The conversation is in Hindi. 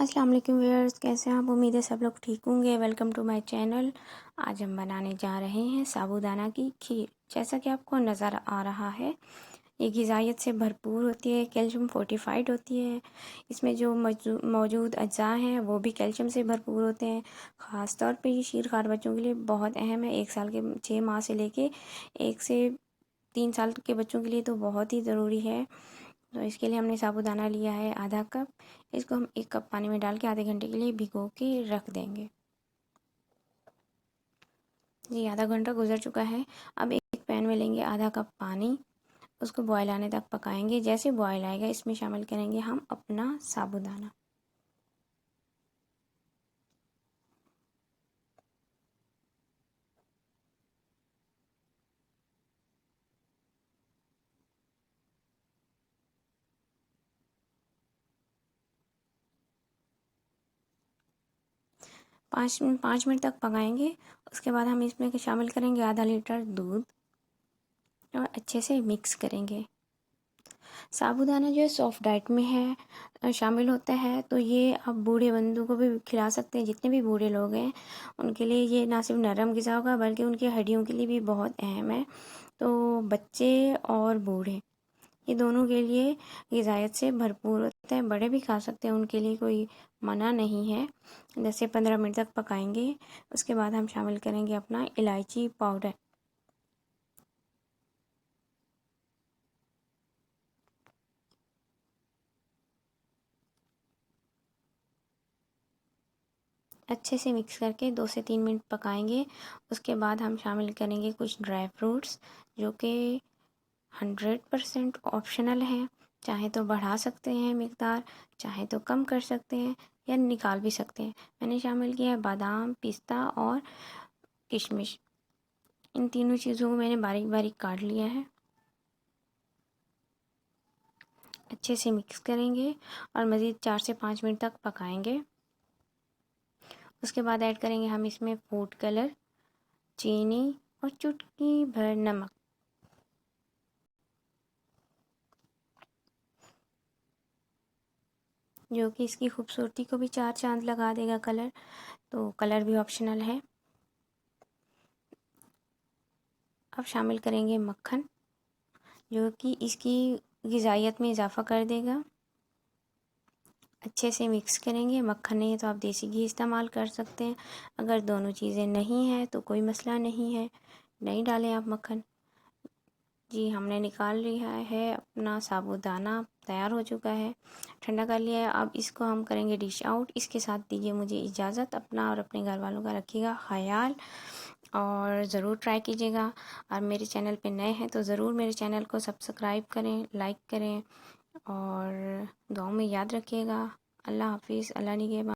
अस्सलाम वालेकुम व्यूअर्स, कैसे हैं आप? उम्मीद है सब लोग ठीक होंगे। Welcome to my channel. आज हम बनाने जा रहे हैं साबूदाना की खीर। जैसा कि आपको नज़र आ रहा है, ये ग़िज़ाइयत से भरपूर होती है, कैल्शियम फोर्टिफाइड होती है। इसमें जो मौजूद अज्जा हैं वो भी कैल्शियम से भरपूर होते हैं। ख़ास तौर पे ये शीरखार बच्चों के लिए बहुत अहम है। 1 साल के 6 माह से लेके 1 से 3 साल के बच्चों के लिए तो बहुत ही ज़रूरी है। तो इसके लिए हमने साबूदाना लिया है आधा कप। इसको हम 1 कप पानी में डाल के आधे घंटे के लिए भिगो के रख देंगे। जी, आधा घंटा गुजर चुका है। अब एक पैन में लेंगे आधा कप पानी, उसको बॉयल आने तक पकाएंगे। जैसे बॉयल आएगा इसमें शामिल करेंगे हम अपना साबूदाना। 5 मिनट तक पकाएंगे। उसके बाद हम इसमें शामिल करेंगे आधा लीटर दूध और अच्छे से मिक्स करेंगे। साबूदाना जो है सॉफ्ट डाइट में है शामिल होता है, तो ये आप बूढ़े बंदों को भी खिला सकते हैं। जितने भी बूढ़े लोग हैं उनके लिए ये ना सिर्फ नरम ग़िज़ा होगा बल्कि उनकी हड्डियों के लिए भी बहुत अहम है। तो बच्चे और बूढ़े ये दोनों के लिए ग़िज़ायत से भरपूर होता है। बड़े भी खा सकते हैं, उनके लिए कोई मना नहीं है। 10 से 15 मिनट तक पकाएंगे। उसके बाद हम शामिल करेंगे अपना इलायची पाउडर। अच्छे से मिक्स करके 2 से 3 मिनट पकाएंगे। उसके बाद हम शामिल करेंगे कुछ ड्राई फ्रूट्स जो कि 100% ऑप्शनल हैं। चाहे तो बढ़ा सकते हैं मिक़दार, चाहे तो कम कर सकते हैं या निकाल भी सकते हैं। मैंने शामिल किया है बादाम, पिस्ता और किशमिश। इन तीनों चीज़ों को मैंने बारीक बारीक काट लिया है। अच्छे से मिक्स करेंगे और मज़ीद 4 से 5 मिनट तक पकाएंगे। उसके बाद ऐड करेंगे हम इसमें फूड कलर, चीनी और चुटकी भर नमक। जो कि इसकी खूबसूरती को भी 4 चांद लगा देगा कलर। तो कलर भी ऑप्शनल है। अब शामिल करेंगे मक्खन, जो कि इसकी ग़िज़ाइयत में इजाफ़ा कर देगा। अच्छे से मिक्स करेंगे। मक्खन नहीं है तो आप देसी घी इस्तेमाल कर सकते हैं। अगर दोनों चीज़ें नहीं हैं तो कोई मसला नहीं है, नहीं डालें आप मक्खन। जी, हमने निकाल लिया है अपना साबूदाना, तैयार हो चुका है, ठंडा कर लिया है। अब इसको हम करेंगे डिश आउट। इसके साथ दीजिए मुझे इजाज़त। अपना और अपने घर वालों का रखिएगा ख़याल और ज़रूर ट्राई कीजिएगा। और मेरे चैनल पे नए हैं तो ज़रूर मेरे चैनल को सब्सक्राइब करें, लाइक करें और दुआओं में याद रखिएगा। अल्लाह हाफ़िज़, अल्लाह निगहबान।